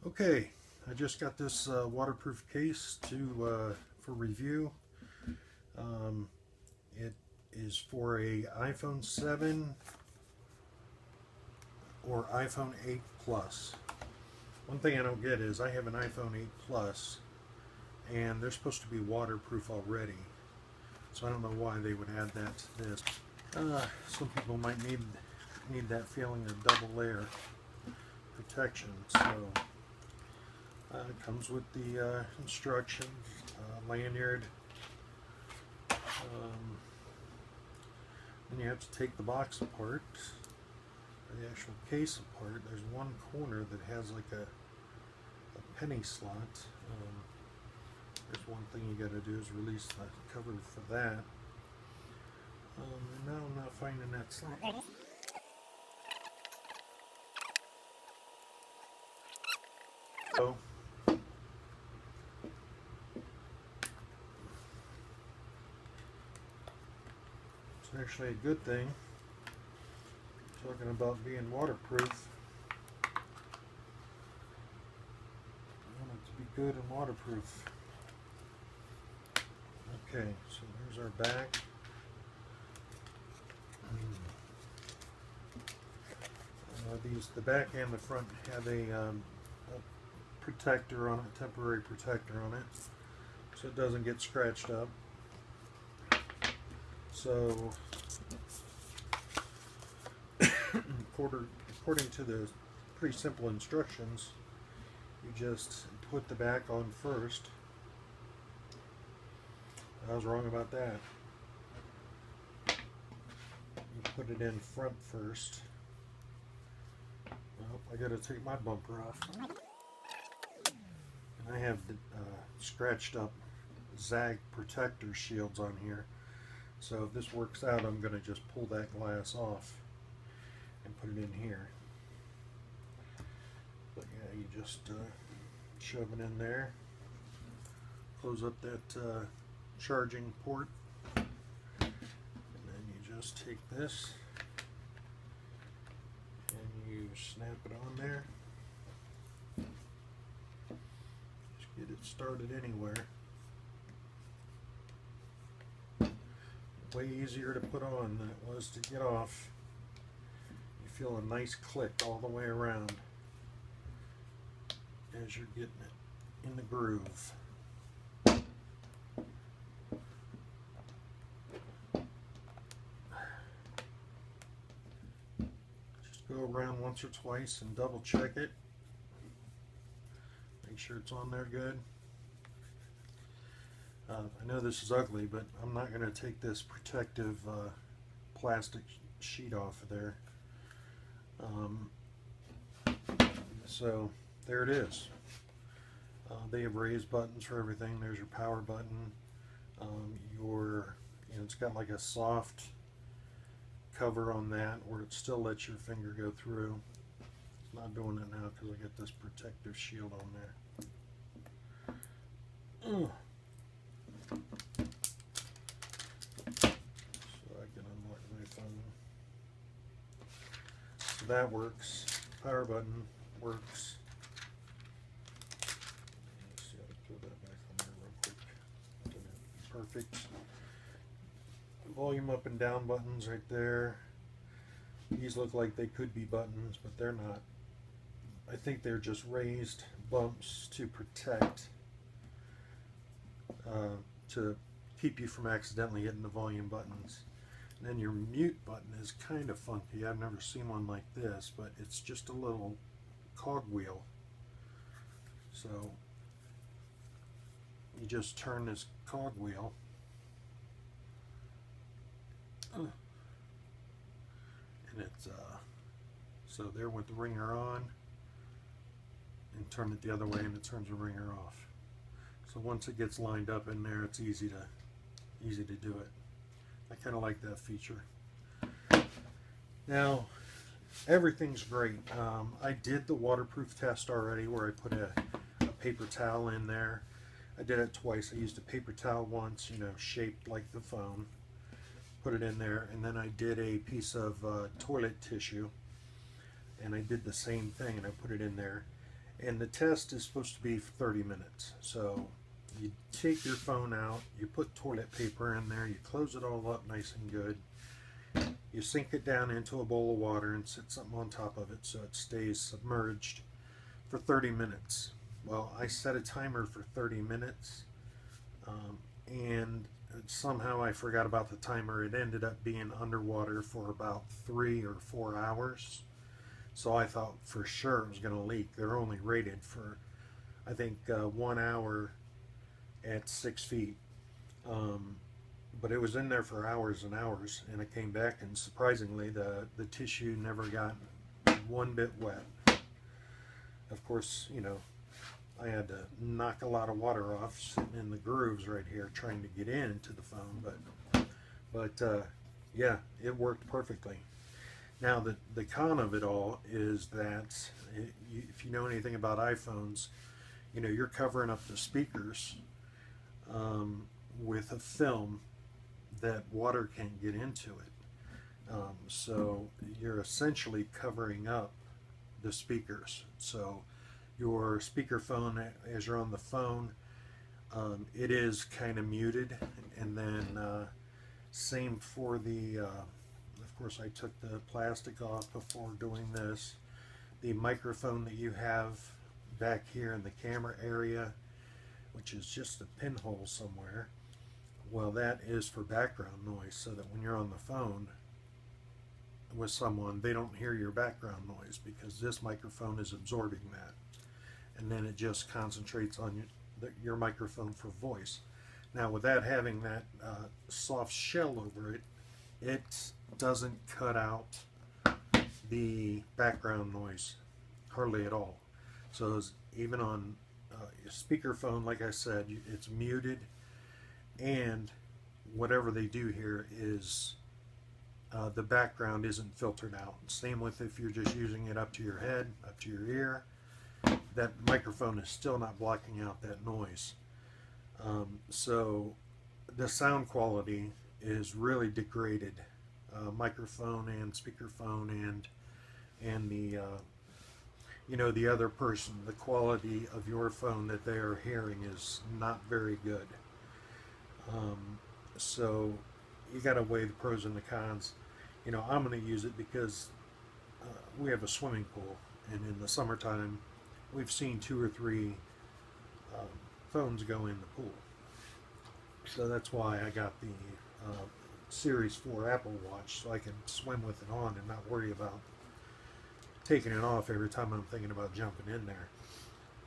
Okay, I just got this waterproof case for review. Um, it is for a iPhone 7 or iPhone 8 Plus. One thing I don't get is I have an iPhone 8 Plus, and they're supposed to be waterproof already. So I don't know why they would add that to this. Some people might need that feeling of double layer protection. So it comes with the instructions, lanyard. Then you have to take the box apart, or the actual case apart. There's one corner that has like a penny slot. There's one thing you got to do is release the cover for that. And now I'm not finding that slot. So it's actually a good thing. Talking about being waterproof. I want it to be good and waterproof. Okay, so here's our back. The back and the front have a protector on it, temporary protector on it, so it doesn't get scratched up. So, according to the pretty simple instructions, you just put the back on first. I was wrong about that. You put it in front first. Well, I gotta take my bumper off. And I have scratched up zag protector shields on here. So if this works out, I'm gonna just pull that glass off and put it in here. But yeah, you just shove it in there. Close up that charging port. And then you just take this and you snap it on there. Just get it started anywhere. Way easier to put on than it was to get off. You feel a nice click all the way around as you're getting it in the groove. Just go around once or twice and double check it. Make sure it's on there good. I know this is ugly, but I'm not going to take this protective plastic sheet off of there. So there it is. They have raised buttons for everything. There's your power button. It's got like a soft cover on that where it still lets your finger go through. It's not doing it now because I got this protective shield on there. So I can unlock my phone. So that works. Power button works. Let's see how to put that back on there real quick. Perfect. Volume up and down buttons right there. These look like they could be buttons, but they're not. I think they're just raised bumps to protect, to keep you from accidentally hitting the volume buttons. And then your mute button is kind of funky. I've never seen one like this, but it's just a little cogwheel. So you just turn this cogwheel. And it's so there with the ringer on, and turn it the other way and it turns the ringer off. So once it gets lined up in there, it's easy to do it. I kind of like that feature. Now everything's great. I did the waterproof test already where I put a paper towel in there. I did it twice. I used a paper towel once, shaped like the phone. Put it in there, and then I did a piece of toilet tissue, and I did the same thing, and I put it in there, And the test is supposed to be for 30 minutes. So you take your phone out, you put toilet paper in there, you close it all up nice and good. You sink it down into a bowl of water and set something on top of it so it stays submerged for 30 minutes. Well, I set a timer for 30 minutes, and somehow I forgot about the timer. It ended up being underwater for about 3 or 4 hours. So I thought for sure it was going to leak. They're only rated for, I think, 1 hour at 6 feet. But it was in there for hours and hours, and I came back, and surprisingly the tissue never got one bit wet. Of course, you know, I had to knock a lot of water off sitting in the grooves right here trying to get into the phone, but yeah, it worked perfectly. Now the con of it all is that if you know anything about iPhones, you know, you're covering up the speakers with a film that water can't get into it. So you're essentially covering up the speakers. So your speakerphone, as you're on the phone, it is kind of muted. And then same for the, of course I took the plastic off before doing this. The microphone that you have back here in the camera area, which is just a pinhole somewhere, well, that is for background noise, so that when you're on the phone with someone, they don't hear your background noise, because this microphone is absorbing that, and then it just concentrates on your microphone for voice. Now, with that having that soft shell over it, it doesn't cut out the background noise hardly at all. So even on your speakerphone, like I said, it's muted, and whatever they do here is the background isn't filtered out. Same with if you're just using it up to your head, up to your ear, that microphone is still not blocking out that noise. So the sound quality is really degraded. Microphone and speakerphone and the you know, the other person, the quality of your phone that they are hearing is not very good. So you got to weigh the pros and the cons. You know, I'm going to use it because we have a swimming pool, and in the summertime we've seen 2 or 3 phones go in the pool. So that's why I got the Series 4 Apple Watch, so I can swim with it on and not worry about taking it off every time I'm thinking about jumping in there.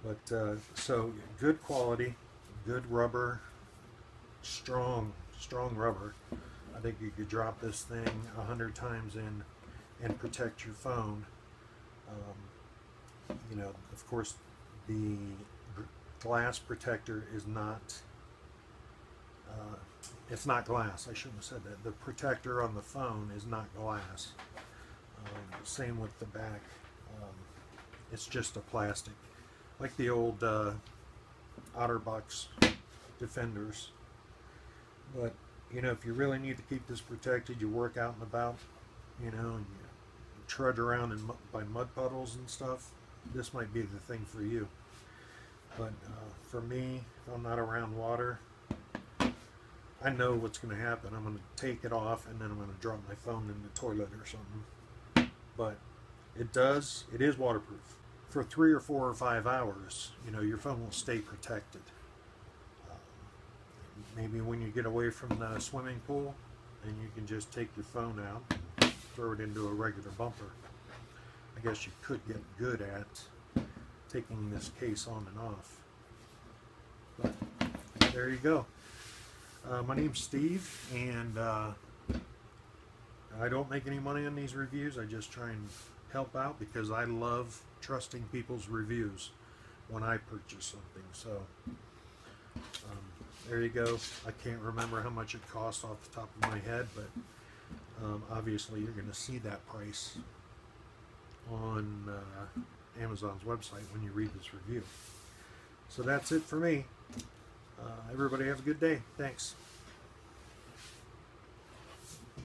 But so good quality, good rubber, strong rubber. I think you could drop this thing 100 times in and protect your phone. You know, of course, the glass protector is not, it's not glass. I shouldn't have said that. The protector on the phone is not glass. Same with the back. It's just a plastic, like the old OtterBox Defenders. But you know, if you really need to keep this protected, you work out and about, you know, and you trudge around by mud puddles and stuff, this might be the thing for you. But for me, if I'm not around water, I know what's going to happen. I'm going to take it off, and then I'm going to drop my phone in the toilet or something. But it is waterproof. For 3 or 4 or 5 hours, you know, your phone will stay protected. Maybe when you get away from the swimming pool, and you can just take your phone out, throw it into a regular bumper. I guess you could get good at taking this case on and off. But there you go. My name's Steve, and I don't make any money on these reviews. I just try and help out because I love trusting people's reviews when I purchase something. So there you go. I can't remember how much it costs off the top of my head, but obviously you're going to see that price on Amazon's website when you read this review. So that's it for me. Everybody have a good day. Thanks.